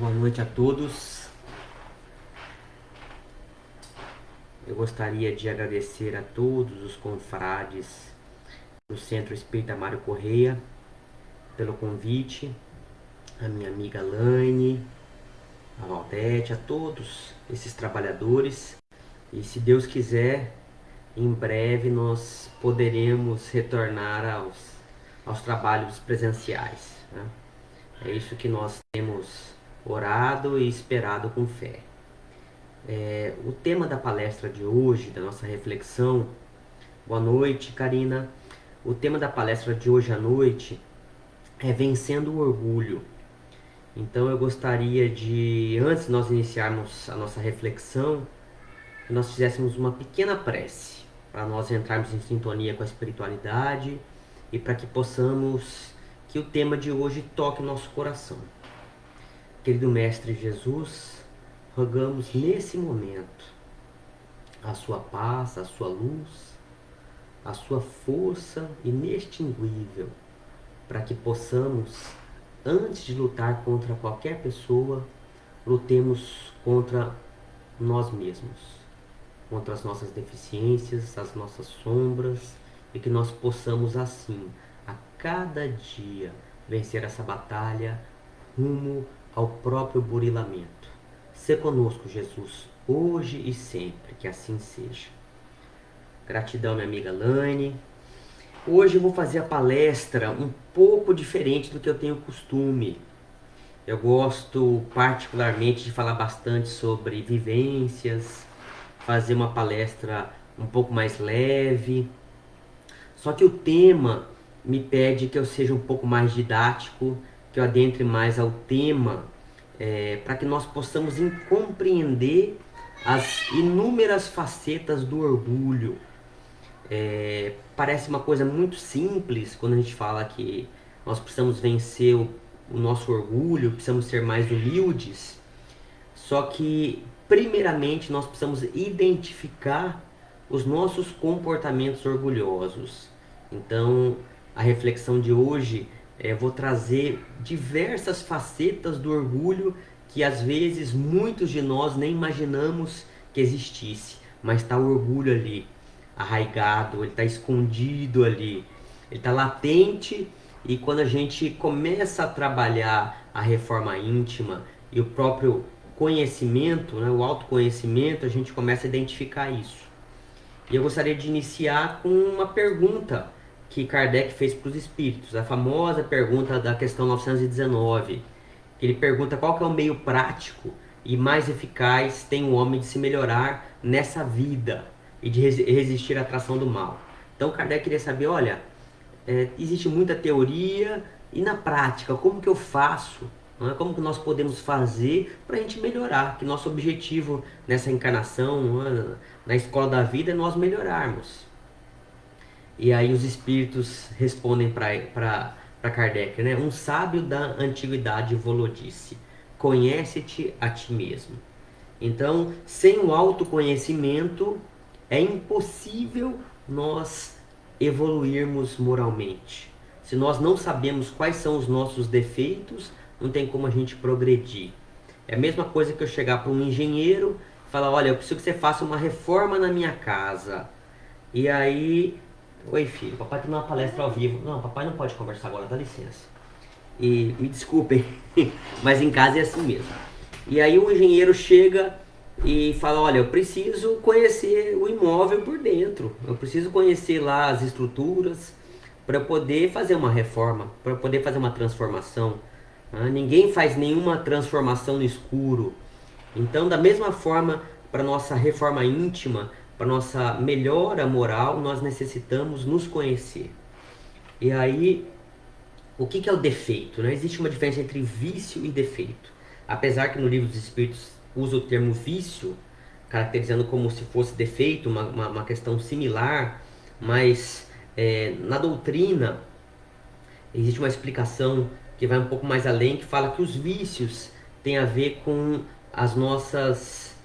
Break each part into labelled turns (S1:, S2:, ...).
S1: Boa noite a todos. Eu gostaria de agradecer a todos os confrades do Centro Espírita Mário Correia pelo convite, a minha amiga Laine, a Valdete, a todos esses trabalhadores. E se Deus quiser, em breve nós poderemos retornar aos trabalhos presenciais, né? É isso que nós temos orado e esperado com fé. O tema da palestra de hoje, da nossa reflexão. Boa noite, Karina. O tema da palestra de hoje à noite é Vencendo o Orgulho. Então eu gostaria de, antes de nós iniciarmos a nossa reflexão, que nós fizéssemos uma pequena prece, para nós entrarmos em sintonia com a espiritualidade e para que possamos, que o tema de hoje toque nosso coração. Querido Mestre Jesus, rogamos nesse momento a sua paz, a sua luz, a sua força inextinguível, para que possamos, antes de lutar contra qualquer pessoa, lutemos contra nós mesmos, contra as nossas deficiências, as nossas sombras, e que nós possamos assim, a cada dia, vencer essa batalha rumo ao próprio burilamento. Sê conosco, Jesus, hoje e sempre, que assim seja. Gratidão, minha amiga Laine. Hoje eu vou fazer a palestra um pouco diferente do que eu tenho costume. Eu gosto particularmente de falar bastante sobre vivências, fazer uma palestra um pouco mais leve. Só que o tema me pede que eu seja um pouco mais didático, que eu adentre mais ao tema, para que nós possamos compreender as inúmeras facetas do orgulho. Parece uma coisa muito simples quando a gente fala que nós precisamos vencer o nosso orgulho, precisamos ser mais humildes. Só que, primeiramente, nós precisamos identificar os nossos comportamentos orgulhosos. Então, a reflexão de hoje, vou trazer diversas facetas do orgulho que às vezes muitos de nós nem imaginamos que existisse, mas está o orgulho ali, arraigado, ele está escondido ali, ele está latente. E quando a gente começa a trabalhar a reforma íntima e o próprio conhecimento, né, o autoconhecimento, a gente começa a identificar isso. E eu gostaria de iniciar com uma pergunta que Kardec fez para os espíritos, a famosa pergunta da questão 919. Ele pergunta qual que é o meio prático e mais eficaz tem o homem de se melhorar nessa vida e de resistir à atração do mal. Então Kardec queria saber, olha, existe muita teoria e na prática, como que eu faço? Não é? Como que nós podemos fazer para a gente melhorar? Que nosso objetivo nessa encarnação, na escola da vida, é nós melhorarmos. E aí os espíritos respondem para Kardec, né? Um sábio da antiguidade volou disse: conhece-te a ti mesmo. Então, sem o autoconhecimento, é impossível nós evoluirmos moralmente. Se nós não sabemos quais são os nossos defeitos, não tem como a gente progredir. É a mesma coisa que eu chegar para um engenheiro e falar, olha, eu preciso que você faça uma reforma na minha casa. E aí, oi filho, papai está numa palestra ao vivo. Não, papai não pode conversar agora, dá licença. E me desculpem, mas em casa é assim mesmo. E aí o engenheiro chega e fala, olha, eu preciso conhecer o imóvel por dentro, eu preciso conhecer lá as estruturas para poder fazer uma reforma, para poder fazer uma transformação. Ninguém faz nenhuma transformação no escuro. Então, da mesma forma, para nossa reforma íntima, para nossa melhora moral, nós necessitamos nos conhecer. E aí, o que é o defeito? Né? Existe uma diferença entre vício e defeito. Apesar que no Livro dos Espíritos usa o termo vício, caracterizando como se fosse defeito, uma questão similar, mas na doutrina existe uma explicação que vai um pouco mais além, que fala que os vícios têm a ver com as nossas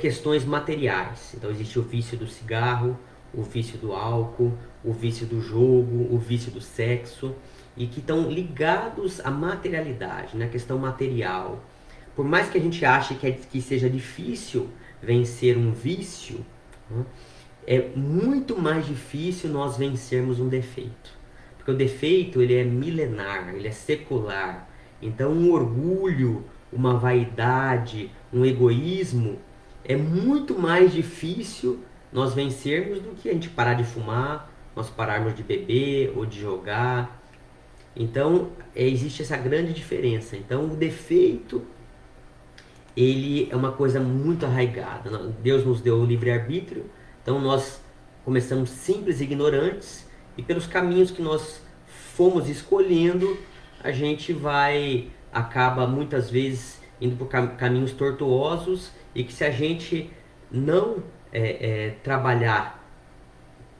S1: questões materiais. Então existe o vício do cigarro, o vício do álcool, o vício do jogo, o vício do sexo, e que estão ligados à materialidade, na questão material. por mais que a gente ache que seja difícil vencer um vício, né, é muito mais difícil nós vencermos um defeito. Porque o defeito, ele é milenar, ele é secular. Então um orgulho, uma vaidade, um egoísmo, é muito mais difícil nós vencermos do que a gente parar de fumar, nós pararmos de beber ou de jogar. Então existe essa grande diferença. Então o defeito, ele é uma coisa muito arraigada. Deus nos deu o livre-arbítrio, então nós começamos simples e ignorantes, e pelos caminhos que nós fomos escolhendo, a gente acaba muitas vezes indo por caminhos tortuosos, e que se a gente não trabalhar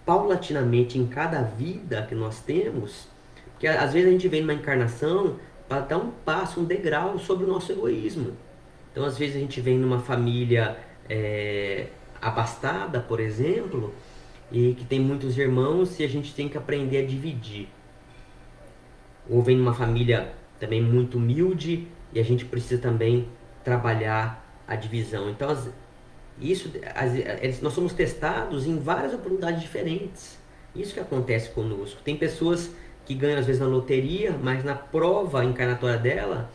S1: paulatinamente em cada vida que nós temos, porque às vezes a gente vem numa encarnação para dar um passo, um degrau sobre o nosso egoísmo. Então, às vezes a gente vem numa família abastada, por exemplo, e que tem muitos irmãos, e a gente tem que aprender a dividir. Ou vem numa família também muito humilde, e a gente precisa também trabalhar a divisão. Então, nós somos testados em várias oportunidades diferentes. Isso que acontece conosco. Tem pessoas que ganham às vezes na loteria, mas na prova encarnatória dela,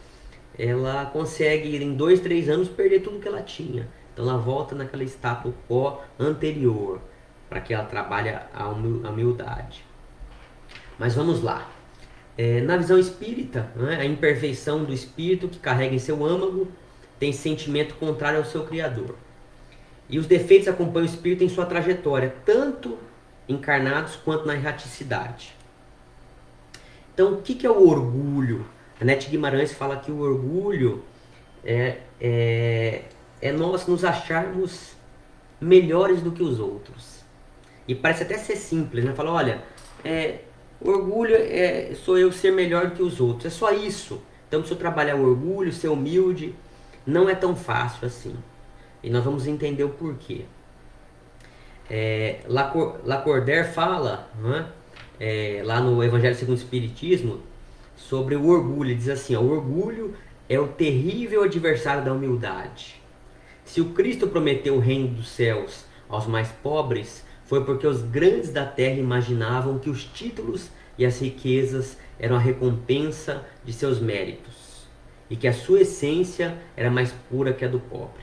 S1: ela consegue em 2, 3 anos perder tudo que ela tinha. Então ela volta naquela status quo anterior, para que ela trabalhe a humildade. Mas vamos lá. Na visão espírita, né, a imperfeição do espírito que carrega em seu âmago tem sentimento contrário ao seu Criador. E os defeitos acompanham o espírito em sua trajetória, tanto encarnados quanto na erraticidade. Então, o que é o orgulho? A Nete Guimarães fala que o orgulho é nós nos acharmos melhores do que os outros. E parece até ser simples, né? Fala, olha, orgulho sou eu ser melhor do que os outros. É só isso. Então, se eu trabalhar o orgulho, ser humilde, não é tão fácil assim. E nós vamos entender o porquê. Lacordaire fala, né, lá no Evangelho segundo o Espiritismo, sobre o orgulho. Ele diz assim, o orgulho é o terrível adversário da humildade. Se o Cristo prometeu o reino dos céus aos mais pobres, foi porque os grandes da terra imaginavam que os títulos e as riquezas eram a recompensa de seus méritos, e que a sua essência era mais pura que a do pobre.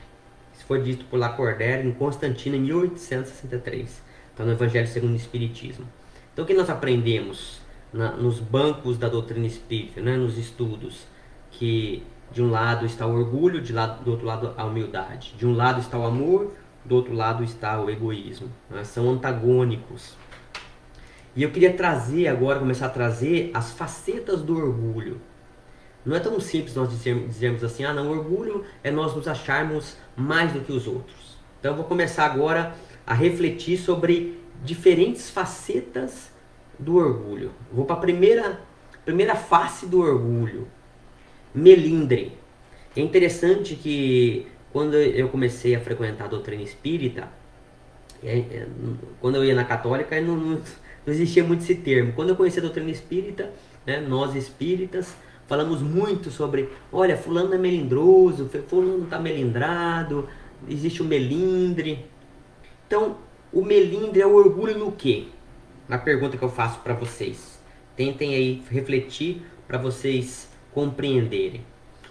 S1: Isso foi dito por Lacordaire em Constantina em 1863. Está no Evangelho segundo o Espiritismo. Então o que nós aprendemos nos bancos da doutrina espírita, né, nos estudos? Que de um lado está o orgulho, do outro lado a humildade. De um lado está o amor, do outro lado está o egoísmo. Né? São antagônicos. E eu queria começar a trazer as facetas do orgulho. Não é tão simples nós dizermos assim, não, orgulho é nós nos acharmos mais do que os outros. Então eu vou começar agora a refletir sobre diferentes facetas do orgulho. Vou para a primeira face do orgulho. Melindre. É interessante que quando eu comecei a frequentar a doutrina espírita, quando eu ia na católica não existia muito esse termo. Quando eu conheci a doutrina espírita, né, nós espíritas falamos muito sobre, olha, fulano é melindroso, fulano está melindrado, existe o melindre. Então, o melindre é o orgulho no quê? Na pergunta que eu faço para vocês. Tentem aí refletir para vocês compreenderem.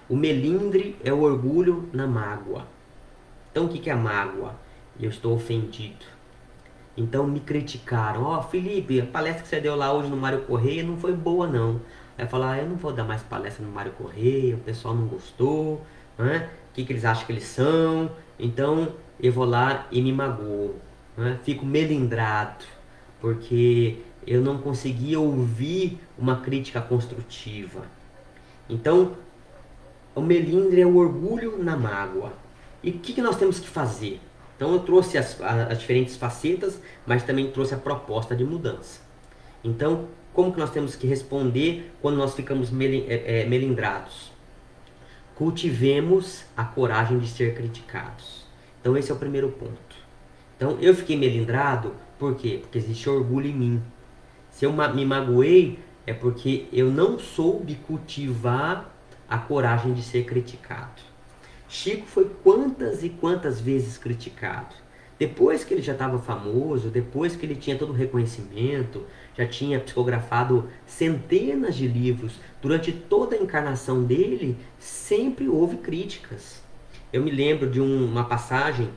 S1: O melindre é o orgulho na mágoa. Então o que é a mágoa? Eu estou ofendido. Então me criticaram. Felipe, a palestra que você deu lá hoje no Mário Correia não foi boa não. Aí falar, eu não vou dar mais palestra no Mário Correia, o pessoal não gostou, né? O que eles acham que eles são? Então eu vou lá e me magoo, né? Fico melindrado, porque eu não consegui ouvir uma crítica construtiva. Então, o melindre é o orgulho na mágoa. E o que nós temos que fazer? Então eu trouxe as diferentes facetas, mas também trouxe a proposta de mudança. Então, como que nós temos que responder quando nós ficamos melindrados? Cultivemos a coragem de ser criticados. Então esse é o primeiro ponto. Então eu fiquei melindrado, por quê? Porque existe orgulho em mim. Se eu me magoei, é porque eu não soube cultivar a coragem de ser criticado. Chico foi quantas e quantas vezes criticado. Depois que ele já estava famoso, depois que ele tinha todo o reconhecimento, já tinha psicografado centenas de livros, durante toda a encarnação dele, sempre houve críticas. Eu me lembro de uma passagem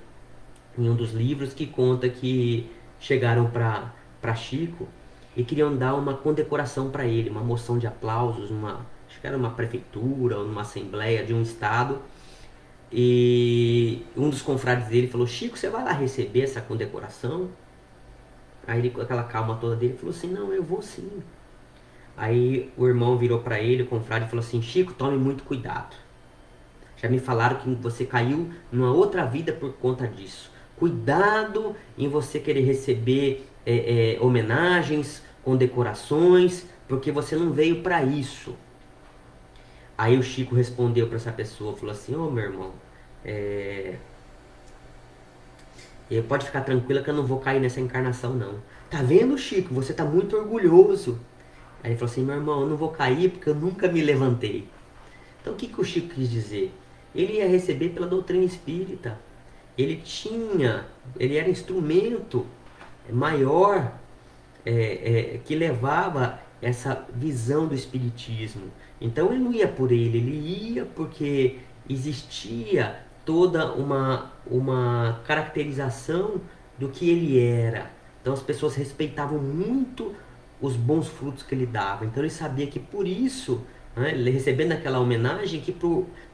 S1: em um dos livros que conta que chegaram para Chico e queriam dar uma condecoração para ele, uma moção de aplausos, acho que era uma prefeitura ou numa assembleia de um estado. E um dos confrades dele falou: Chico, você vai lá receber essa condecoração? Aí ele, com aquela calma toda dele, falou assim: não, eu vou sim. Aí o irmão virou para ele, o confrade, e falou assim: Chico, tome muito cuidado. Já me falaram que você caiu numa outra vida por conta disso. Cuidado em você querer receber homenagens, condecorações, porque você não veio para isso. Aí o Chico respondeu para essa pessoa, falou assim: ô meu irmão, pode ficar tranquila que eu não vou cair nessa encarnação não. Tá vendo, Chico? Você tá muito orgulhoso. Aí ele falou assim: meu irmão, eu não vou cair porque eu nunca me levantei. Então o que o Chico quis dizer? Ele ia receber pela doutrina espírita. Ele era instrumento maior que levava essa visão do espiritismo. Então ele não ia por ele ia porque existia toda uma caracterização do que ele era. Então as pessoas respeitavam muito os bons frutos que ele dava. Então ele sabia que por isso, né, ele recebendo aquela homenagem, que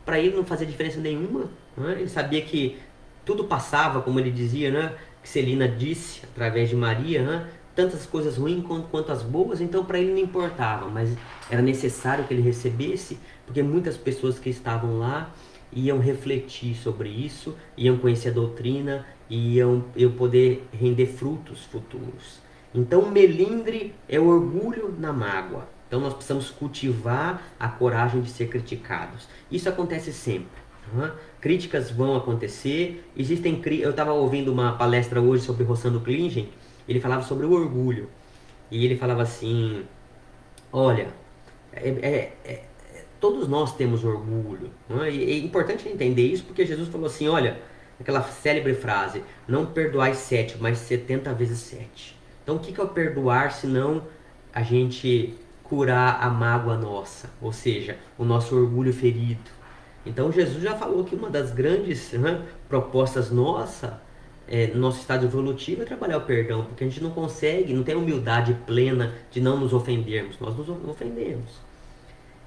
S1: para ele não fazia diferença nenhuma. Né, ele sabia que tudo passava, como ele dizia, né, que Celina disse através de Maria, né, tantas coisas ruins quanto as boas, então para ele não importava, mas era necessário que ele recebesse, porque muitas pessoas que estavam lá iam refletir sobre isso, iam conhecer a doutrina, iam poder render frutos futuros. Então o melindre é o orgulho na mágoa. Então nós precisamos cultivar a coragem de ser criticados. Isso acontece sempre. Críticas vão acontecer. Eu estava ouvindo uma palestra hoje sobre Rossano Klingen. Ele falava sobre o orgulho. E ele falava assim: olha, todos nós temos orgulho. E é importante entender isso porque Jesus falou assim: olha, aquela célebre frase: não perdoai 7, mas 70 vezes 7. Então o que é o perdoar se não a gente curar a mágoa nossa? Ou seja, o nosso orgulho ferido. Então Jesus já falou que uma das grandes propostas nossa, no nosso estado evolutivo, é trabalhar o perdão, porque a gente não consegue, não tem humildade plena de não nos ofendermos. Nós nos ofendemos.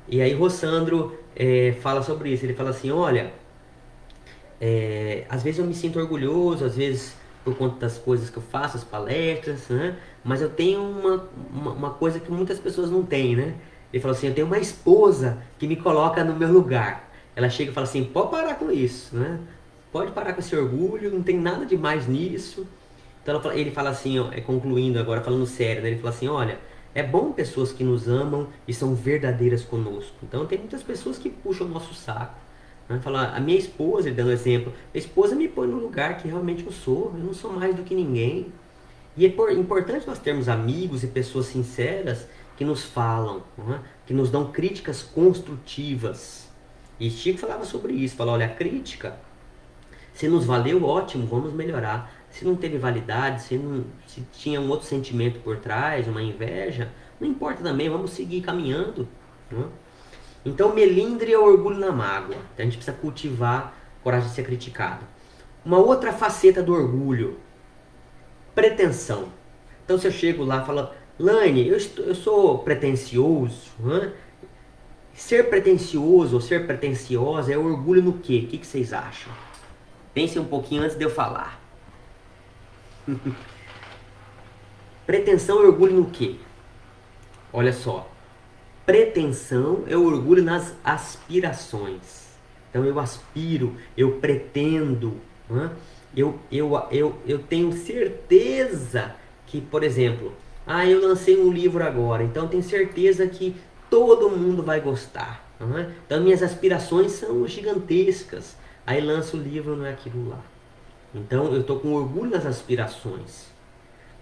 S1: E aí Rossandro fala sobre isso. Ele fala assim: olha, às vezes eu me sinto orgulhoso, às vezes por conta das coisas que eu faço, as palestras, né? Mas eu tenho uma coisa que muitas pessoas não têm, né? Ele falou assim: eu tenho uma esposa que me coloca no meu lugar. Ela chega e fala assim: pode parar com isso, né? Pode parar com esse orgulho, não tem nada de mais nisso. Então ele fala assim, ó, concluindo agora, falando sério, né? Ele fala assim: olha, é bom pessoas que nos amam e são verdadeiras conosco. Então tem muitas pessoas que puxam o nosso saco. Né? Fala, a minha esposa, ele dando exemplo, a esposa me põe no lugar que realmente eu não sou mais do que ninguém. E é importante nós termos amigos e pessoas sinceras que nos falam, né? Que nos dão críticas construtivas. E Chico falava sobre isso, falou: olha, a crítica, se nos valeu, ótimo, vamos melhorar. Se não teve validade, se tinha um outro sentimento por trás, uma inveja, não importa também, vamos seguir caminhando. Né? Então, melindre é o orgulho na mágoa. Então, a gente precisa cultivar a coragem de ser criticado. Uma outra faceta do orgulho: pretensão. Então, se eu chego lá e falo: Laine, eu sou pretencioso. Né? Ser pretencioso ou ser pretenciosa é orgulho no quê? O que vocês acham? Pensem um pouquinho antes de eu falar. Pretensão é orgulho no quê? Olha só. Pretensão é o orgulho nas aspirações. Então eu aspiro, eu pretendo. Né? Eu tenho certeza que, por exemplo, eu lancei um livro agora, então eu tenho certeza que todo mundo vai gostar. Né? Então minhas aspirações são gigantescas. Aí lanço o livro, não é aquilo lá. Então eu estou com orgulho nas aspirações.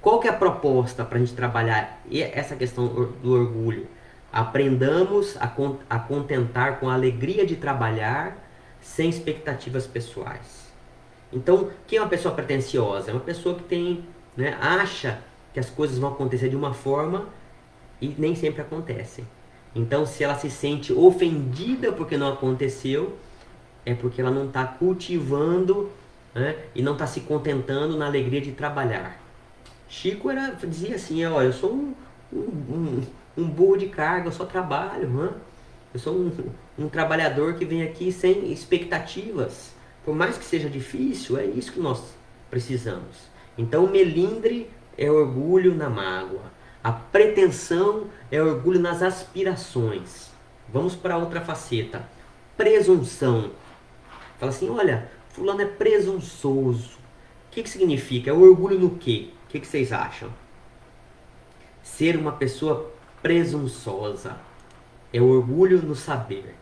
S1: Qual que é a proposta para a gente trabalhar essa questão do orgulho? Aprendamos a contentar com a alegria de trabalhar, sem expectativas pessoais. Então, quem é uma pessoa pretensiosa? É uma pessoa que tem, né, acha que as coisas vão acontecer de uma forma e nem sempre acontecem. Então, se ela se sente ofendida porque não aconteceu, é porque ela não está cultivando, né, e não está se contentando na alegria de trabalhar. Chico dizia assim, olha, eu sou um burro de carga, eu só trabalho, né? Eu sou um trabalhador que vem aqui sem expectativas. Por mais que seja difícil, é isso que nós precisamos. Então, o melindre é orgulho na mágoa. A pretensão é orgulho nas aspirações. Vamos para outra faceta. Presunção. Fala assim, olha, fulano é presunçoso. O que significa? É o orgulho no quê? O que vocês acham? Ser uma pessoa presunçosa. É o orgulho no saber.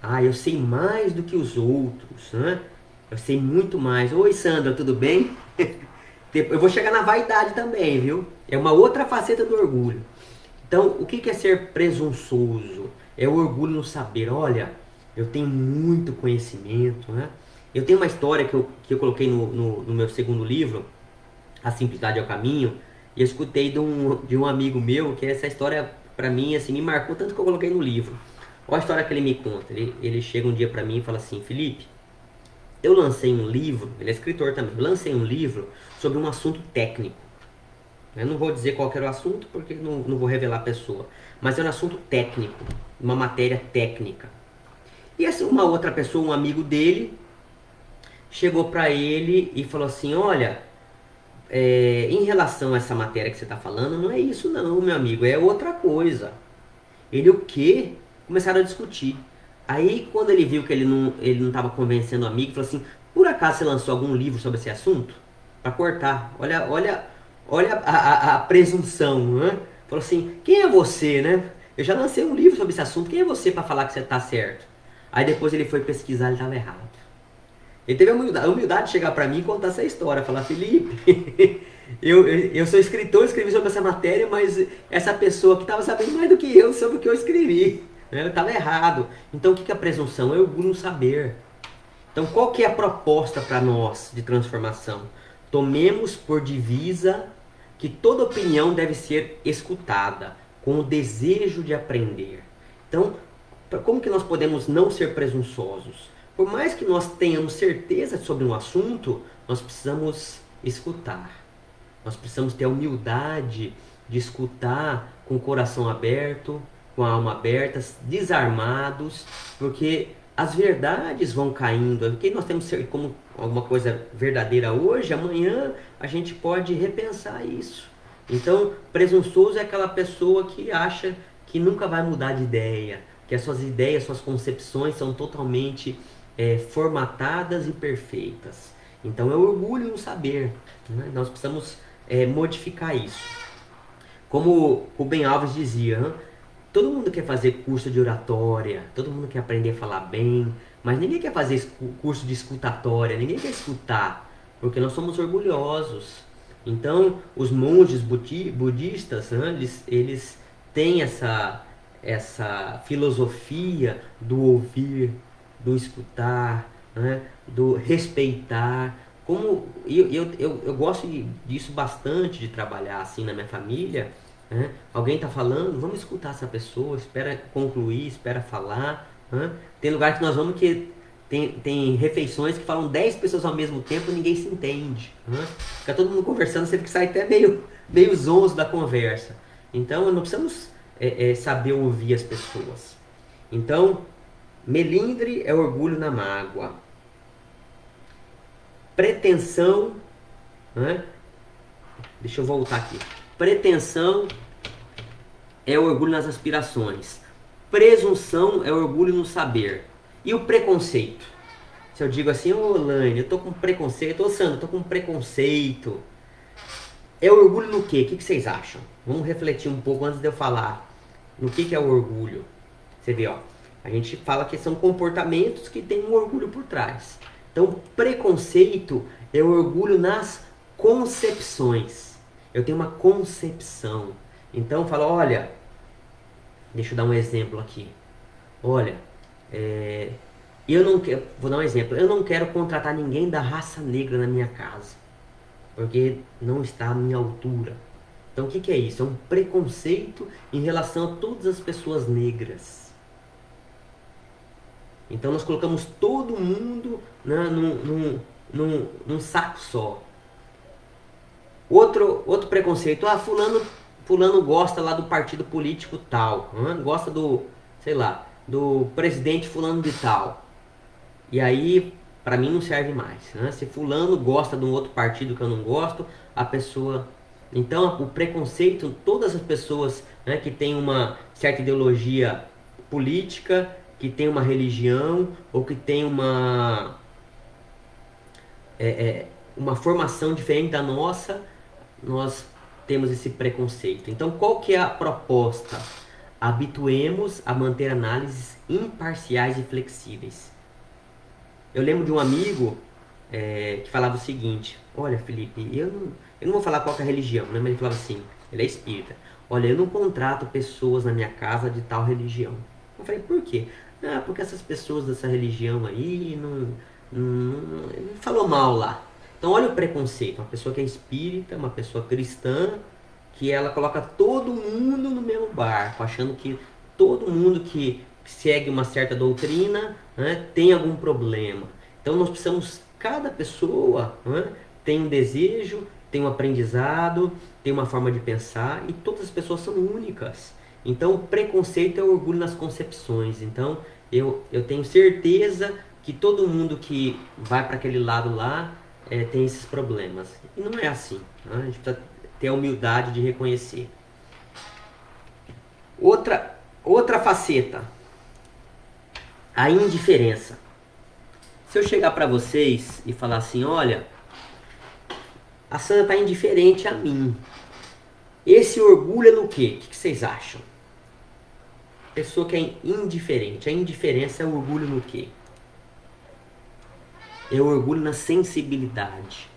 S1: Ah, eu sei mais do que os outros, né? Eu sei muito mais. Oi, Sandra, tudo bem? Eu vou chegar na vaidade também, viu? É uma outra faceta do orgulho. Então, o que é ser presunçoso? É o orgulho no saber. Olha, eu tenho muito conhecimento, né? Eu tenho uma história que eu coloquei no meu segundo livro, A Simplicidade é o Caminho, e eu escutei de um amigo meu que essa história, pra mim, assim, me marcou tanto que eu coloquei no livro. Olha a história que ele me conta. Ele chega um dia pra mim e fala assim, Felipe, eu lancei um livro, ele é escritor também, eu lancei um livro sobre um assunto técnico. Eu não vou dizer qual era o assunto, porque não vou revelar a pessoa. Mas era um assunto técnico, uma matéria técnica. E assim, uma outra pessoa, um amigo dele, chegou para ele e falou assim, olha, em relação a essa matéria que você está falando, não é isso não, meu amigo, é outra coisa. Ele o quê? Começaram a discutir. Aí quando ele viu que ele não estava convencendo o amigo, falou assim, por acaso você lançou algum livro sobre esse assunto? Para cortar. Olha a presunção, né? Falou assim, quem é você, né? Eu já lancei um livro sobre esse assunto, quem é você para falar que você está certo? Aí depois ele foi pesquisar, ele estava errado. Ele teve a humildade de chegar para mim e contar essa história. Falar, Felipe, eu sou escritor, escrevi sobre essa matéria, mas essa pessoa que estava sabendo mais do que eu sobre o que eu escrevi. Né? Eu estava errado. Então o que é a presunção? É o orgulho no saber. Então qual que é a proposta para nós de transformação? Tomemos por divisa que toda opinião deve ser escutada com o desejo de aprender. Então, como que nós podemos não ser presunçosos? Por mais que nós tenhamos certeza sobre um assunto, nós precisamos escutar. Nós precisamos ter a humildade de escutar com o coração aberto, com a alma aberta, desarmados, porque as verdades vão caindo. O que nós temos como alguma coisa verdadeira hoje, amanhã a gente pode repensar isso. Então, presunçoso é aquela pessoa que acha que nunca vai mudar de ideia, que as suas ideias, suas concepções são totalmente formatadas e perfeitas. Então é orgulho no saber. Né? Nós precisamos modificar isso. Como o Ben Alves dizia, hein? Todo mundo quer fazer curso de oratória, todo mundo quer aprender a falar bem, mas ninguém quer fazer curso de escutatória, ninguém quer escutar, porque nós somos orgulhosos. Então, os monges budistas, né, eles têm essa filosofia do ouvir, do escutar, né, do respeitar. Como eu gosto disso bastante, de trabalhar assim na minha família, né? Alguém está falando, vamos escutar essa pessoa, espera concluir, espera falar. Né? Tem lugar que nós vamos que tem refeições que falam 10 pessoas ao mesmo tempo e ninguém se entende. Né? Fica todo mundo conversando, você fica sai até meio zonzo da conversa. Então, não precisamos saber ouvir as pessoas. Então, melindre é orgulho na mágoa. Pretensão, né? Deixa eu voltar aqui. Pretensão é orgulho nas aspirações. Presunção é orgulho no saber. E o preconceito? Se eu digo assim, ô Laine, eu tô com preconceito, ô Sandro, eu tô com preconceito. É orgulho no quê? O que vocês acham? Vamos refletir um pouco antes de eu falar no que é o orgulho. Você vê, ó, a gente fala que são comportamentos que tem um orgulho por trás. Então, preconceito é orgulho nas concepções. Eu tenho uma concepção. Então, fala, olha, deixa eu dar um exemplo aqui. Olha, Eu não quero, vou dar um exemplo, eu não quero contratar ninguém da raça negra na minha casa, porque não está à minha altura. Então o que que é isso? É um preconceito em relação a todas as pessoas negras. Então nós colocamos todo mundo, né, num saco só. Outro preconceito, fulano gosta lá do partido político tal, gosta do, sei lá, do presidente fulano de tal. E aí, para mim não serve mais, né? Se fulano gosta de um outro partido que eu não gosto, a pessoa... Então, o preconceito, todas as pessoas, né, que têm uma certa ideologia política, que tem uma religião, ou que tem uma formação diferente da nossa, nós temos esse preconceito. Então, qual que é a proposta? Habituemos a manter análises imparciais e flexíveis. Eu lembro de um amigo que falava o seguinte: olha, Felipe, eu não vou falar qual que é a religião, né? Mas ele falava assim: ele é espírita. Olha, eu não contrato pessoas na minha casa de tal religião. Eu falei: por quê? Ah, porque essas pessoas dessa religião aí ele falou mal lá. Então, olha o preconceito: uma pessoa que é espírita, uma pessoa cristã, que ela coloca todo mundo no mesmo barco, achando que todo mundo que segue uma certa doutrina, né, tem algum problema. Então nós precisamos, cada pessoa, né, tem um desejo, tem um aprendizado, tem uma forma de pensar, e todas as pessoas são únicas. Então preconceito é orgulho nas concepções. Então eu tenho certeza que todo mundo que vai para aquele lado lá tem esses problemas. E não é assim, né? A gente precisa ter a humildade de reconhecer. Outra faceta, a indiferença. Se eu chegar para vocês e falar assim: olha, a Sandra está indiferente a mim, esse orgulho é no quê? O que vocês acham? Pessoa que é indiferente, a indiferença é o orgulho no quê? É o orgulho na sensibilidade.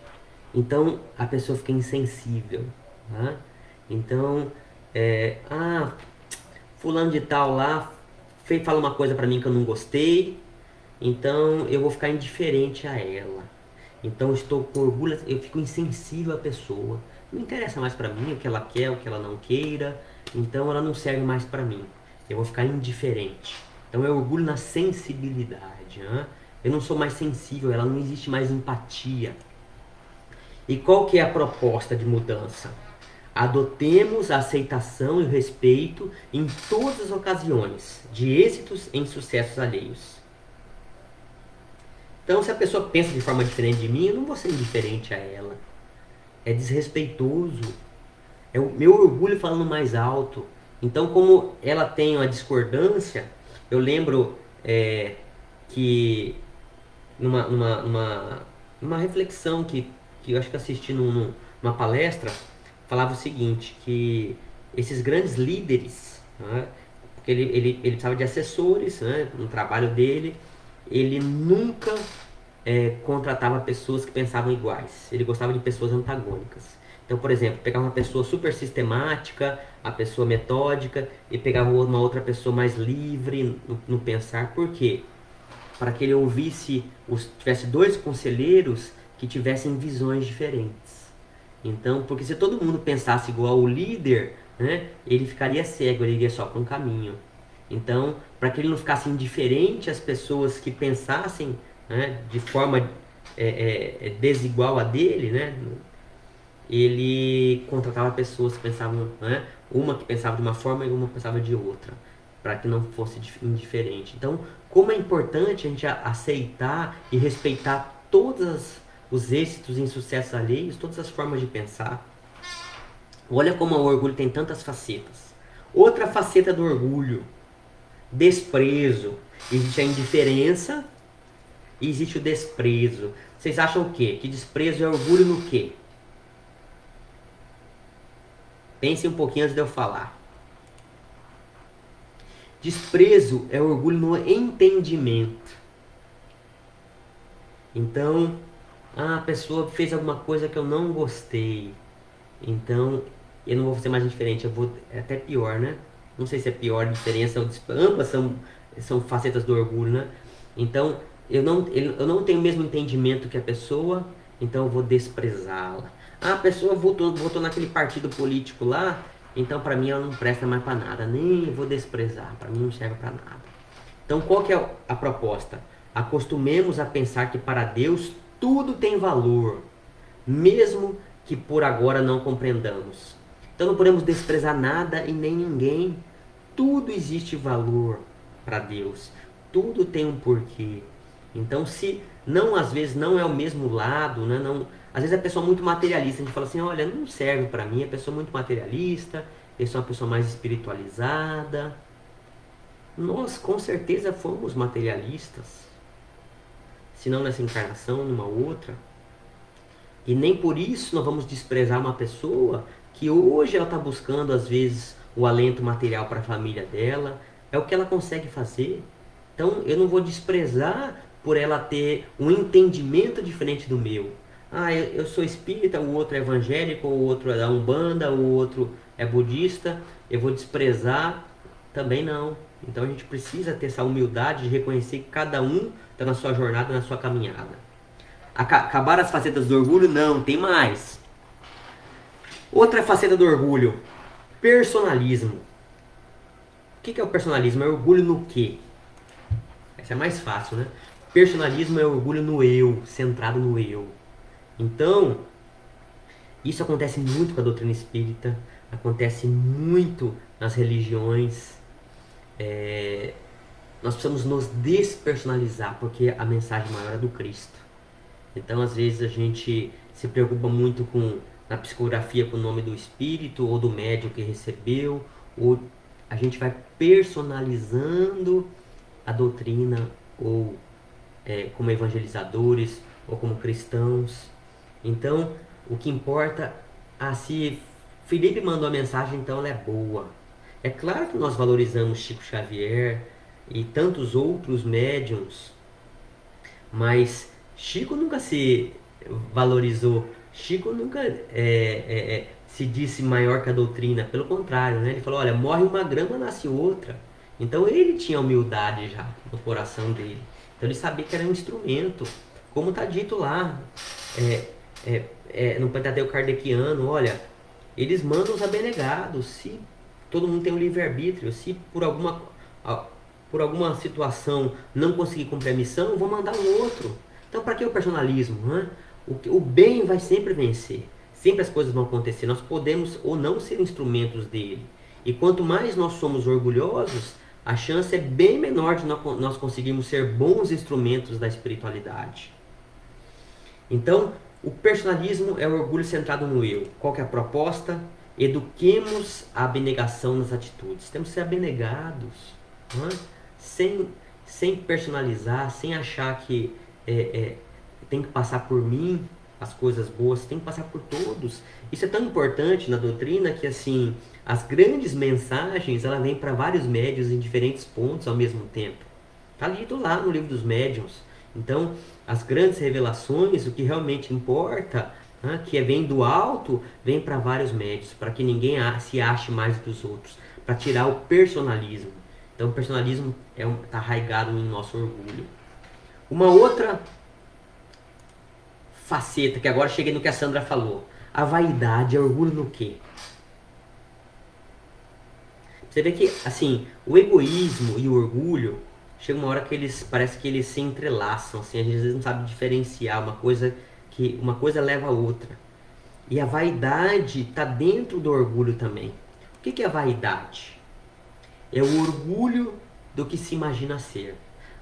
S1: Então a pessoa fica insensível, né? Então, fulano de tal lá fala uma coisa para mim que eu não gostei, então eu vou ficar indiferente a ela. Então eu estou com orgulho, eu fico insensível à pessoa. Não interessa mais para mim o que ela quer, o que ela não queira. Então ela não serve mais para mim. Eu vou ficar indiferente. Então é orgulho na sensibilidade, né? Eu não sou mais sensível, ela não existe mais empatia. E qual que é a proposta de mudança? Adotemos a aceitação e o respeito em todas as ocasiões, de êxitos em sucessos alheios. Então, se a pessoa pensa de forma diferente de mim, eu não vou ser indiferente a ela. É desrespeitoso. É o meu orgulho falando mais alto. Então, como ela tem uma discordância, eu lembro que numa reflexão que eu acho que assisti numa palestra, falava o seguinte, que esses grandes líderes, né, porque ele precisava de assessores, né, no trabalho dele, ele nunca contratava pessoas que pensavam iguais. Ele gostava de pessoas antagônicas. Então, por exemplo, pegava uma pessoa super sistemática, a pessoa metódica, e pegava uma outra pessoa mais livre no pensar. Por quê? Para que ele ouvisse, tivesse dois conselheiros que tivessem visões diferentes. Então, porque se todo mundo pensasse igual o líder, né, ele ficaria cego, ele iria só para um caminho. Então, para que ele não ficasse indiferente às pessoas que pensassem, né, de forma desigual a dele, né, ele contratava pessoas que pensavam, né, uma que pensava de uma forma e uma que pensava de outra, para que não fosse indiferente. Então, como é importante a gente aceitar e respeitar todos os êxitos e insucessos alheios, todas as formas de pensar. Olha como o orgulho tem tantas facetas. Outra faceta do orgulho, desprezo. Existe a indiferença e existe o desprezo. Vocês acham o quê? Que desprezo é orgulho no quê? Pensem um pouquinho antes de eu falar. Desprezo é orgulho no entendimento. Então, a pessoa fez alguma coisa que eu não gostei. Então, eu não vou ser mais indiferente, eu vou... É até pior, né? Não sei se é pior a diferença, ambas são facetas do orgulho, né? Então, eu não tenho o mesmo entendimento que a pessoa, então eu vou desprezá-la. Ah, a pessoa votou naquele partido político lá, então para mim ela não presta mais para nada, nem vou desprezar, para mim não serve para nada. Então, qual que é a proposta? Acostumemos a pensar que para Deus tudo tem valor, mesmo que por agora não compreendamos. Então não podemos desprezar nada e nem ninguém. Tudo existe valor para Deus. Tudo tem um porquê. Então, se não, às vezes não é o mesmo lado, né? Não, às vezes a pessoa é muito materialista, a gente fala assim, olha, não serve para mim, a pessoa é muito materialista, eu sou uma pessoa mais espiritualizada. Nós com certeza fomos materialistas, se não nessa encarnação, numa outra. E nem por isso nós vamos desprezar uma pessoa que hoje ela está buscando, às vezes, o alento material para a família dela. É o que ela consegue fazer. Então eu não vou desprezar por ela ter um entendimento diferente do meu. Ah, eu sou espírita, o outro é evangélico, o outro é da Umbanda, o outro é budista. Eu vou desprezar? Também não. Então a gente precisa ter essa humildade de reconhecer que cada um está na sua jornada, na sua caminhada. Acabar as facetas do orgulho? Não, tem mais. Outra faceta do orgulho, personalismo. O que é o personalismo? É orgulho no quê? Essa é mais fácil, né? Personalismo é orgulho no eu, centrado no eu. Então, isso acontece muito com a doutrina espírita, acontece muito nas religiões. Nós precisamos nos despersonalizar, porque a mensagem maior é do Cristo. Então, às vezes, a gente se preocupa muito com na psicografia com o nome do espírito ou do médium que recebeu, ou a gente vai personalizando a doutrina, ou como evangelizadores, ou como cristãos. Então, o que importa, se Felipe mandou a mensagem, então ela é boa. É claro que nós valorizamos Chico Xavier e tantos outros médiums, mas Chico nunca se valorizou. Chico nunca se disse maior que a doutrina. Pelo contrário, né? Ele falou, olha, morre uma grama, nasce outra. Então ele tinha humildade já no coração dele. Então ele sabia que era um instrumento. Como está dito lá no Pentateuco Kardeciano, olha, eles mandam os abnegados. Se todo mundo tem um livre-arbítrio, se por alguma situação não conseguir cumprir a missão, vou mandar um outro. Então, para que o personalismo? Né? O bem vai sempre vencer. Sempre as coisas vão acontecer. Nós podemos ou não ser instrumentos dele. E quanto mais nós somos orgulhosos, a chance é bem menor de nós conseguirmos ser bons instrumentos da espiritualidade. Então, o personalismo é o orgulho centrado no eu. Qual que é a proposta? Eduquemos a abnegação nas atitudes. Temos que ser abnegados, não é? sem personalizar, sem achar que tem que passar por mim as coisas boas, tem que passar por todos. Isso é tão importante na doutrina que assim as grandes mensagens ela vem para vários médiuns em diferentes pontos ao mesmo tempo. Está lido lá no livro dos médiuns. Então, as grandes revelações, o que realmente importa, né, que vem do alto, vem para vários médios, para que ninguém se ache mais que os outros, para tirar o personalismo. Então, o personalismo está arraigado no nosso orgulho. Uma outra faceta, que agora cheguei no que a Sandra falou. A vaidade, é orgulho no quê? Você vê que, assim, o egoísmo e o orgulho, chega uma hora que parece que eles se entrelaçam, assim, às vezes não sabe diferenciar uma coisa leva a outra. E a vaidade está dentro do orgulho também. O que é a vaidade? É o orgulho do que se imagina ser.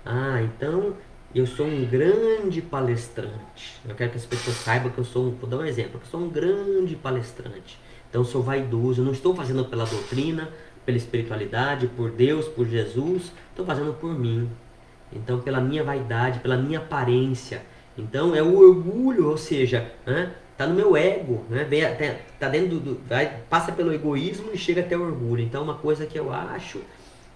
S1: Ah, então eu sou um grande palestrante. Eu quero que as pessoas saibam que vou dar um exemplo, que eu sou um grande palestrante. Então eu sou vaidoso, eu não estou fazendo pela doutrina, pela espiritualidade, por Deus, por Jesus, estou fazendo por mim. Então pela minha vaidade, pela minha aparência. Então é o orgulho, ou seja, tá no meu ego, né? Tá dentro passa pelo egoísmo e chega até o orgulho. Então uma coisa que eu acho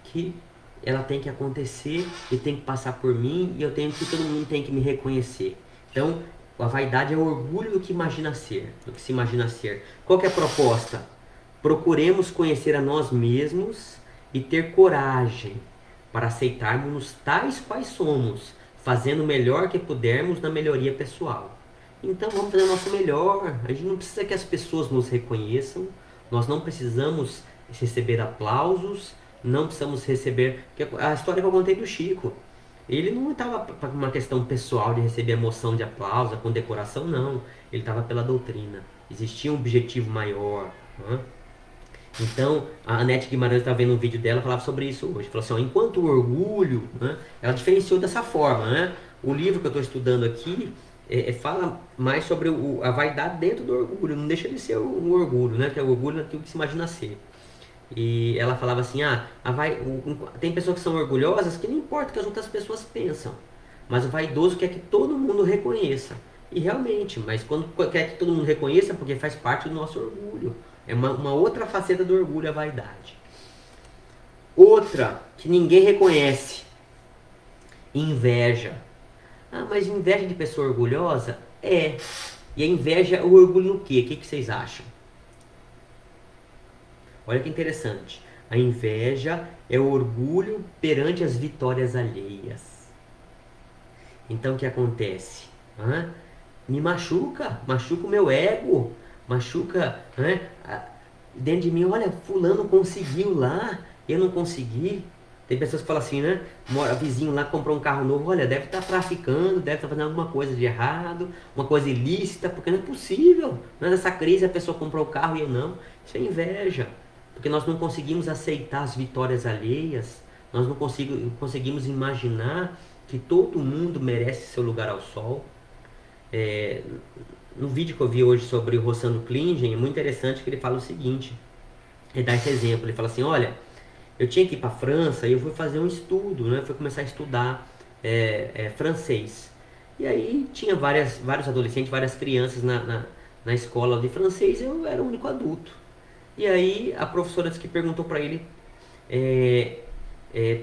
S1: que ela tem que acontecer e tem que passar por mim e todo mundo tem que me reconhecer. Então, a vaidade é o orgulho do que imagina ser, do que se imagina ser. Qual que é a proposta? Procuremos conhecer a nós mesmos e ter coragem para aceitarmos-nos tais quais somos, fazendo o melhor que pudermos na melhoria pessoal. Então vamos fazer o nosso melhor. A gente não precisa que as pessoas nos reconheçam, nós não precisamos receber aplausos, não precisamos receber. A história que eu contei do Chico, ele não estava para uma questão pessoal de receber emoção de aplauso, a condecoração, não. Ele estava pela doutrina. Existia um objetivo maior. Né? Então, a Anete Guimarães estava vendo um vídeo dela, falava sobre isso hoje. Falou assim, ó, enquanto o orgulho, né, ela diferenciou dessa forma. Né? O livro que eu estou estudando aqui fala mais sobre a vaidade dentro do orgulho. Não deixa de ser um orgulho, né? Que é o orgulho naquilo que se imagina ser. E ela falava assim, tem pessoas que são orgulhosas que não importa o que as outras pessoas pensam. Mas o vaidoso quer que todo mundo reconheça. E realmente, mas quando quer que todo mundo reconheça, porque faz parte do nosso orgulho. É uma outra faceta do orgulho, a vaidade. Outra que ninguém reconhece, inveja. Ah, mas inveja de pessoa orgulhosa? É. E a inveja, o orgulho no quê? O que vocês acham? Olha que interessante. A inveja é o orgulho perante as vitórias alheias. Então o que acontece? Me machuca o meu ego, machuca dentro de mim. Olha, fulano conseguiu lá, eu não consegui. Tem pessoas que falam assim, né? Mora vizinho lá, comprou um carro novo, olha, deve estar traficando, deve estar fazendo alguma coisa de errado, uma coisa ilícita, porque não é possível. Nessa crise a pessoa comprou o carro e eu não. Isso é inveja. Porque nós não conseguimos aceitar as vitórias alheias, nós não conseguimos imaginar que todo mundo merece seu lugar ao sol. No vídeo que eu vi hoje sobre o Rossano Klingen, é muito interessante que ele fala o seguinte, ele dá esse exemplo, ele fala assim, olha, eu tinha que ir para a França e eu fui fazer um estudo, né? Fui começar a estudar francês. E aí tinha vários adolescentes, várias crianças na escola de francês, eu era o único adulto. E aí a professora disse que perguntou para ele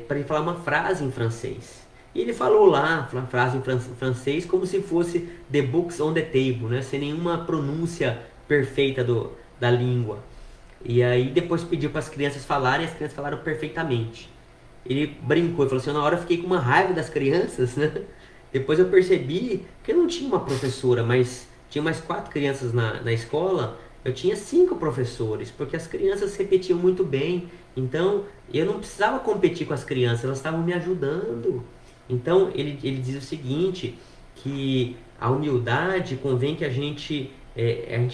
S1: para ele falar uma frase em francês. E ele falou lá a frase em francês como se fosse the books on the table, né? Sem nenhuma pronúncia perfeita da língua. E aí depois pediu para as crianças falarem, e as crianças falaram perfeitamente. Ele brincou e falou assim, na hora eu fiquei com uma raiva das crianças, né? Depois eu percebi que eu não tinha uma professora, mas tinha mais 4 crianças na escola. Eu tinha 5 professores, porque as crianças repetiam muito bem. Então, eu não precisava competir com as crianças, elas estavam me ajudando. Então, ele diz o seguinte, que a humildade convém que a gente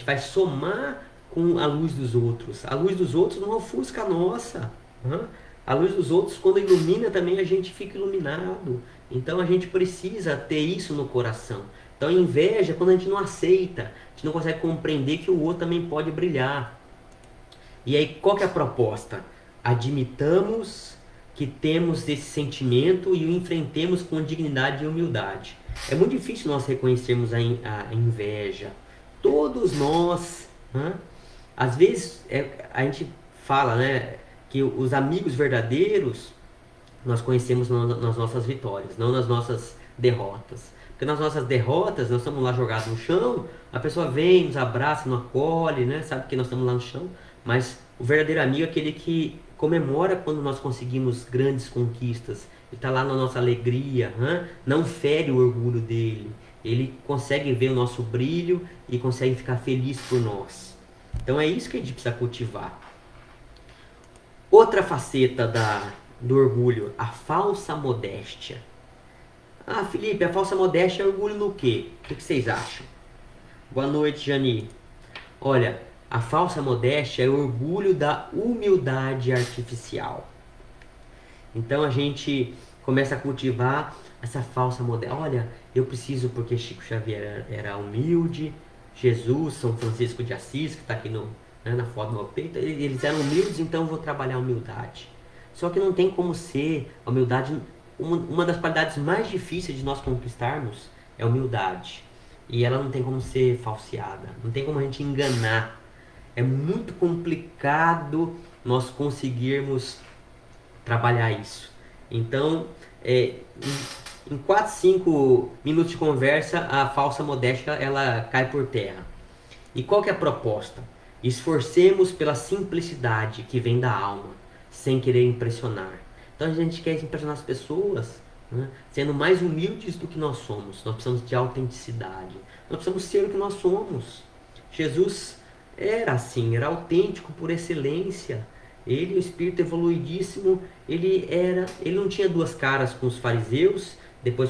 S1: vai somar com a luz dos outros. A luz dos outros não ofusca a nossa. A luz dos outros, quando ilumina também, a gente fica iluminado. Então, a gente precisa ter isso no coração. Então, a inveja é quando a gente não aceita, a gente não consegue compreender que o outro também pode brilhar. E aí, qual que é a proposta? Admitamos que temos esse sentimento e o enfrentemos com dignidade e humildade. É muito difícil nós reconhecermos a inveja. Todos nós, às vezes a gente fala, né, que os amigos verdadeiros nós conhecemos nas nossas vitórias, não nas nossas derrotas. Porque nas nossas derrotas, nós estamos lá jogados no chão, a pessoa vem, nos abraça, nos acolhe, né? Sabe que nós estamos lá no chão. Mas o verdadeiro amigo é aquele que comemora quando nós conseguimos grandes conquistas. Ele está lá na nossa alegria, não fere o orgulho dele. Ele consegue ver o nosso brilho e consegue ficar feliz por nós. Então é isso que a gente precisa cultivar. Outra faceta do orgulho, a falsa modéstia. Ah, Felipe, a falsa modéstia é orgulho no quê? O que vocês acham? Boa noite, Jani. Olha, a falsa modéstia é o orgulho da humildade artificial. Então a gente começa a cultivar essa falsa modéstia. Olha, eu preciso porque Chico Xavier era humilde, Jesus, São Francisco de Assis, que está aqui na foto do meu peito, eles eram humildes, então eu vou trabalhar a humildade. Só que não tem como ser a humildade. Uma das qualidades mais difíceis de nós conquistarmos é a humildade. E ela não tem como ser falseada, não tem como a gente enganar. É muito complicado nós conseguirmos trabalhar isso. Então, em 4, 5 minutos de conversa, a falsa modéstia ela cai por terra. E qual que é a proposta? Esforcemos pela simplicidade que vem da alma, sem querer impressionar. Então a gente quer impressionar as pessoas, né, sendo mais humildes do que nós somos. Nós precisamos de autenticidade. Nós precisamos ser o que nós somos. Jesus era assim, era autêntico por excelência. Ele, o espírito evoluidíssimo, ele não tinha duas caras com os fariseus, depois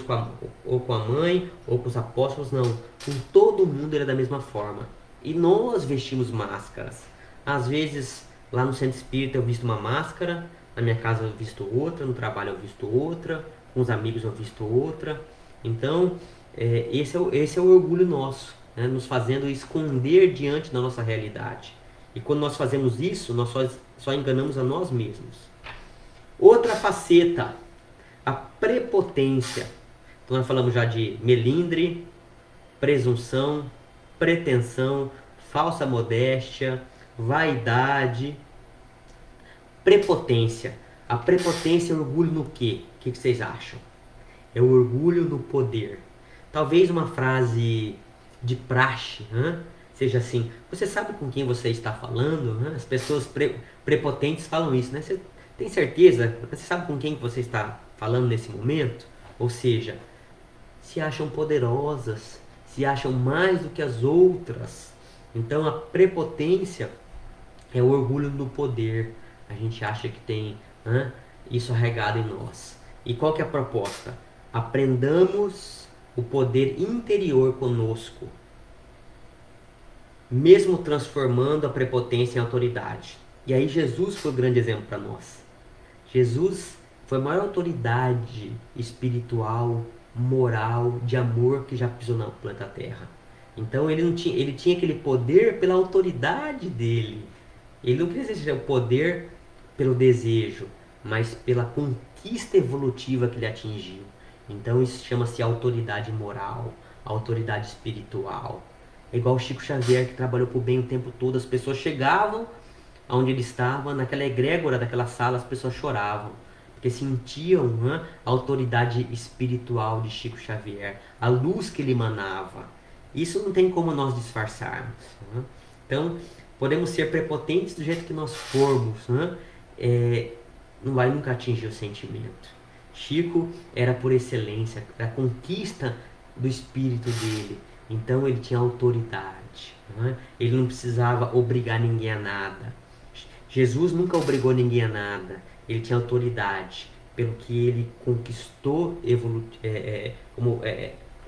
S1: ou com a mãe, ou com os apóstolos, não. Com todo mundo ele é da mesma forma. E nós vestimos máscaras. Às vezes, lá no centro espírita eu visto uma máscara, na minha casa eu visto outra, no trabalho eu visto outra, com os amigos eu visto outra. Então, esse é o orgulho nosso, né? Nos fazendo esconder diante da nossa realidade. E quando nós fazemos isso, nós só enganamos a nós mesmos. Outra faceta, a prepotência. Então nós falamos já de melindre, presunção, pretensão, falsa modéstia, vaidade, prepotência. A prepotência é orgulho no quê? O que vocês acham? É o orgulho no poder. Talvez uma frase de praxe, né? Seja assim, você sabe com quem você está falando? Né? As pessoas prepotentes falam isso, né? Você tem certeza? Você sabe com quem você está falando nesse momento? Ou seja, se acham poderosas, se acham mais do que as outras. Então a prepotência é o orgulho no poder. A gente acha que tem, né, isso arraigado em nós. E qual que é a proposta? Aprendamos o poder interior conosco, mesmo transformando a prepotência em autoridade. E aí Jesus foi o grande exemplo para nós. Jesus foi a maior autoridade espiritual, moral, de amor que já pisou no planeta Terra. Então ele tinha aquele poder pela autoridade dele. Ele não queria dizer o poder pelo desejo, mas pela conquista evolutiva que ele atingiu. Então isso chama-se autoridade moral, autoridade espiritual. É igual o Chico Xavier, que trabalhou por bem o tempo todo. As pessoas chegavam onde ele estava, naquela egrégora daquela sala, as pessoas choravam, porque sentiam, né, a autoridade espiritual de Chico Xavier, a luz que ele emanava. Isso não tem como nós disfarçarmos, né? Então, podemos ser prepotentes do jeito que nós formos, né? Não vai nunca atingir o sentimento. Chico era por excelência, a conquista do espírito dele. Então ele tinha autoridade, né? Ele não precisava obrigar ninguém a nada. Jesus nunca obrigou ninguém a nada. Ele tinha autoridade pelo que ele conquistou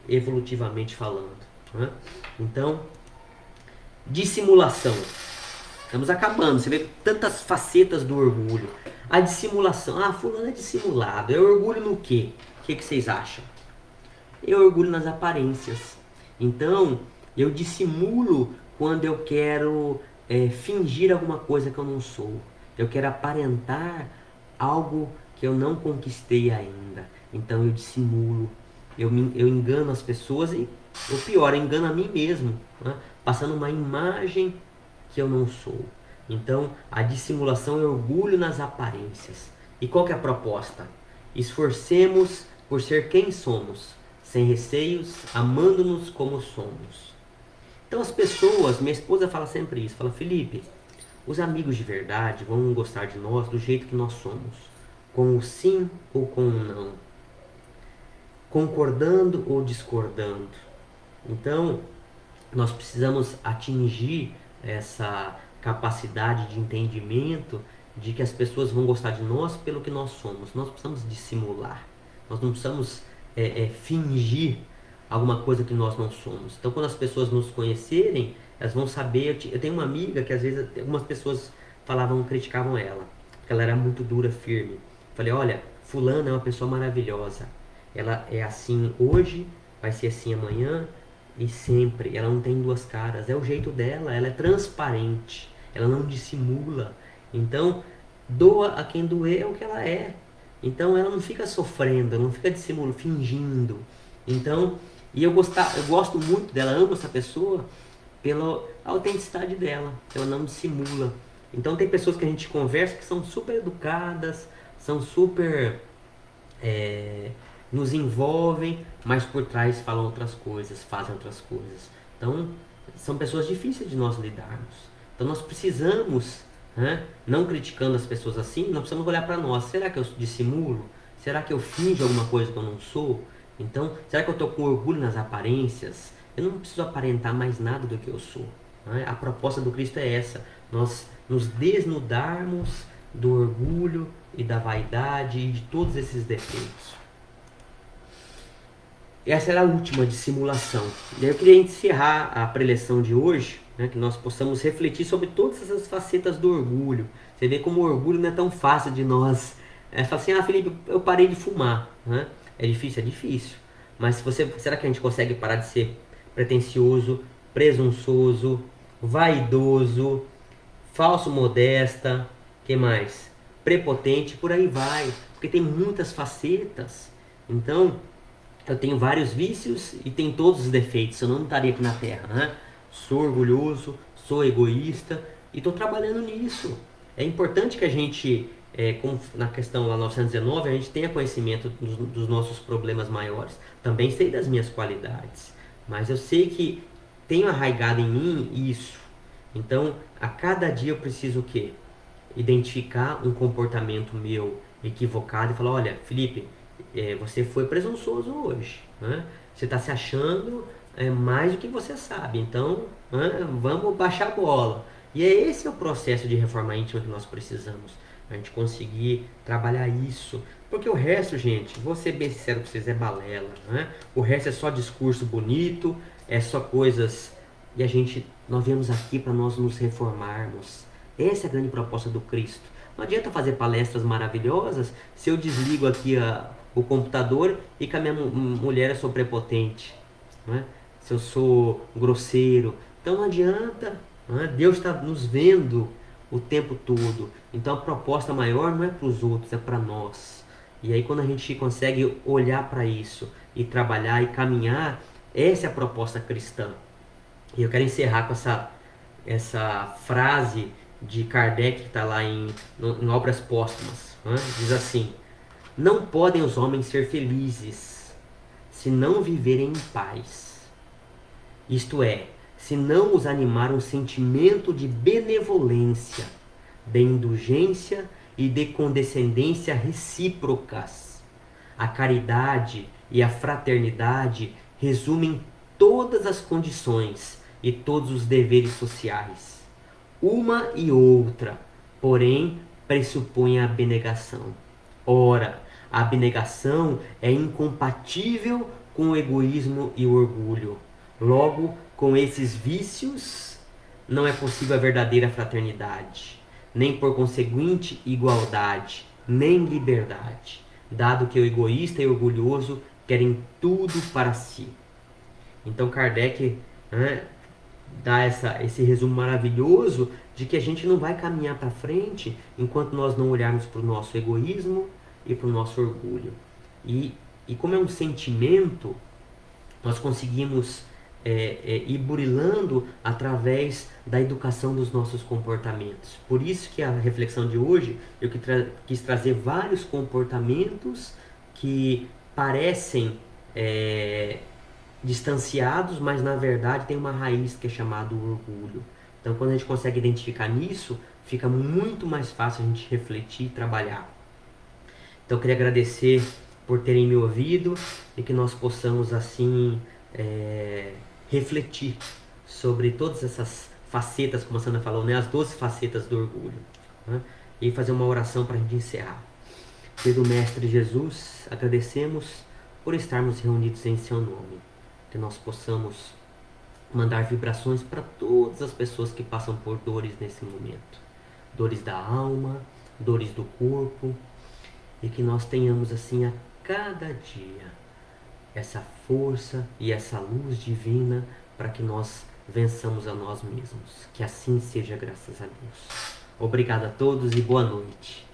S1: evolutivamente falando, né? Então, dissimulação. Estamos acabando. Você vê tantas facetas do orgulho. A dissimulação. Ah, fulano é dissimulado. É orgulho no quê? O que vocês acham? É orgulho nas aparências. Então, eu dissimulo quando eu quero fingir alguma coisa que eu não sou. Eu quero aparentar algo que eu não conquistei ainda. Então eu dissimulo. Eu engano as pessoas e, o pior, eu engano a mim mesmo, né? Passando uma imagem que eu não sou. Então, a dissimulação é orgulho nas aparências. E qual que é a proposta? Esforcemos por ser quem somos, sem receios, amando-nos como somos. Então as pessoas, minha esposa fala sempre isso, fala: Felipe, os amigos de verdade vão gostar de nós do jeito que nós somos, com o sim ou com o não, concordando ou discordando. Então, nós precisamos atingir essa capacidade de entendimento de que as pessoas vão gostar de nós pelo que nós somos. Nós precisamos dissimular. Nós não precisamos fingir alguma coisa que nós não somos. Então, quando as pessoas nos conhecerem, elas vão saber. Eu tenho uma amiga que às vezes algumas pessoas criticavam ela, porque ela era muito dura, firme. Falei: olha, fulana é uma pessoa maravilhosa. Ela é assim hoje, vai ser assim amanhã e sempre. Ela não tem duas caras. É o jeito dela. Ela é transparente. Ela não dissimula. Então, doa a quem doer é o que ela é. Então, ela não fica sofrendo, não fica dissimulando, fingindo. Então, e eu gosto muito dela, amo essa pessoa pela autenticidade dela. Ela não dissimula. Então, tem pessoas que a gente conversa que são super educadas, são super nos envolvem, mas por trás falam outras coisas, fazem outras coisas. Então, são pessoas difíceis de nós lidarmos. Então, nós precisamos né? Não criticando as pessoas assim, nós precisamos olhar para nós. Será que eu dissimulo? Será que eu finjo alguma coisa que eu não sou? Então, será que eu estou com orgulho nas aparências? Eu não preciso aparentar mais nada do que eu sou, né? A proposta do Cristo é essa: nós nos desnudarmos do orgulho e da vaidade e de todos esses defeitos. Essa era a última dissimulação. E aí eu queria encerrar a preleção de hoje, né, que nós possamos refletir sobre todas essas facetas do orgulho. Você vê como o orgulho não é tão fácil de nós. Fala assim, Felipe, eu parei de fumar. Né? É difícil? É difícil. Mas se você, será que a gente consegue parar de ser pretensioso, presunçoso, vaidoso, falso modesta, que mais? Prepotente, por aí vai. Porque tem muitas facetas. Então, eu tenho vários vícios e tenho todos os defeitos, eu não estaria aqui na Terra, né? Sou orgulhoso, sou egoísta e estou trabalhando nisso. É importante que a gente, como na questão lá 919, a gente tenha conhecimento dos nossos problemas maiores. Também sei das minhas qualidades, mas eu sei que tenho arraigado em mim isso. Então, a cada dia eu preciso o quê? Identificar um comportamento meu equivocado e falar, olha, Felipe, você foi presunçoso hoje, né? Você está se achando mais do que você sabe, então vamos baixar a bola. E esse é o processo de reforma íntima que nós precisamos, a gente conseguir trabalhar isso, porque o resto, gente, vou ser bem sincero com vocês, é balela, né? O resto é só discurso bonito, é só coisas, e nós viemos aqui para nós nos reformarmos. Essa é a grande proposta do Cristo. Não adianta fazer palestras maravilhosas se eu desligo aqui o computador e com a minha mulher eu sou prepotente, né? Se eu sou grosseiro. Então não adianta, né? Deus está nos vendo o tempo todo. Então a proposta maior não é para os outros, é para nós. E aí quando a gente consegue olhar para isso e trabalhar e caminhar, essa é a proposta cristã. E eu quero encerrar com essa frase de Kardec que está lá em Obras Póstumas, né? Diz assim: não podem os homens ser felizes se não viverem em paz. Isto é, se não os animar um sentimento de benevolência, de indulgência e de condescendência recíprocas. A caridade e a fraternidade resumem todas as condições e todos os deveres sociais. Uma e outra, porém, pressupõem a abnegação. Ora, a abnegação é incompatível com o egoísmo e o orgulho. Logo, com esses vícios, não é possível a verdadeira fraternidade, nem por conseguinte igualdade, nem liberdade, dado que o egoísta e o orgulhoso querem tudo para si. Então Kardec, né, dá esse resumo maravilhoso de que a gente não vai caminhar para frente enquanto nós não olharmos para o nosso egoísmo e para o nosso orgulho. E como é um sentimento, nós conseguimos ir burilando através da educação dos nossos comportamentos. Por isso que a reflexão de hoje, eu quis trazer vários comportamentos que parecem distanciados, mas na verdade tem uma raiz que é chamada orgulho. Então quando a gente consegue identificar nisso, fica muito mais fácil a gente refletir e trabalhar. Então eu queria agradecer por terem me ouvido e que nós possamos assim refletir sobre todas essas facetas, como a Sandra falou, né? As 12 facetas do orgulho, né? E fazer uma oração para a gente encerrar. Querido Mestre Jesus, agradecemos por estarmos reunidos em seu nome, que nós possamos mandar vibrações para todas as pessoas que passam por dores nesse momento, dores da alma, dores do corpo, e que nós tenhamos assim a cada dia essa força e essa luz divina para que nós vençamos a nós mesmos. Que assim seja, graças a Deus. Obrigado a todos e boa noite.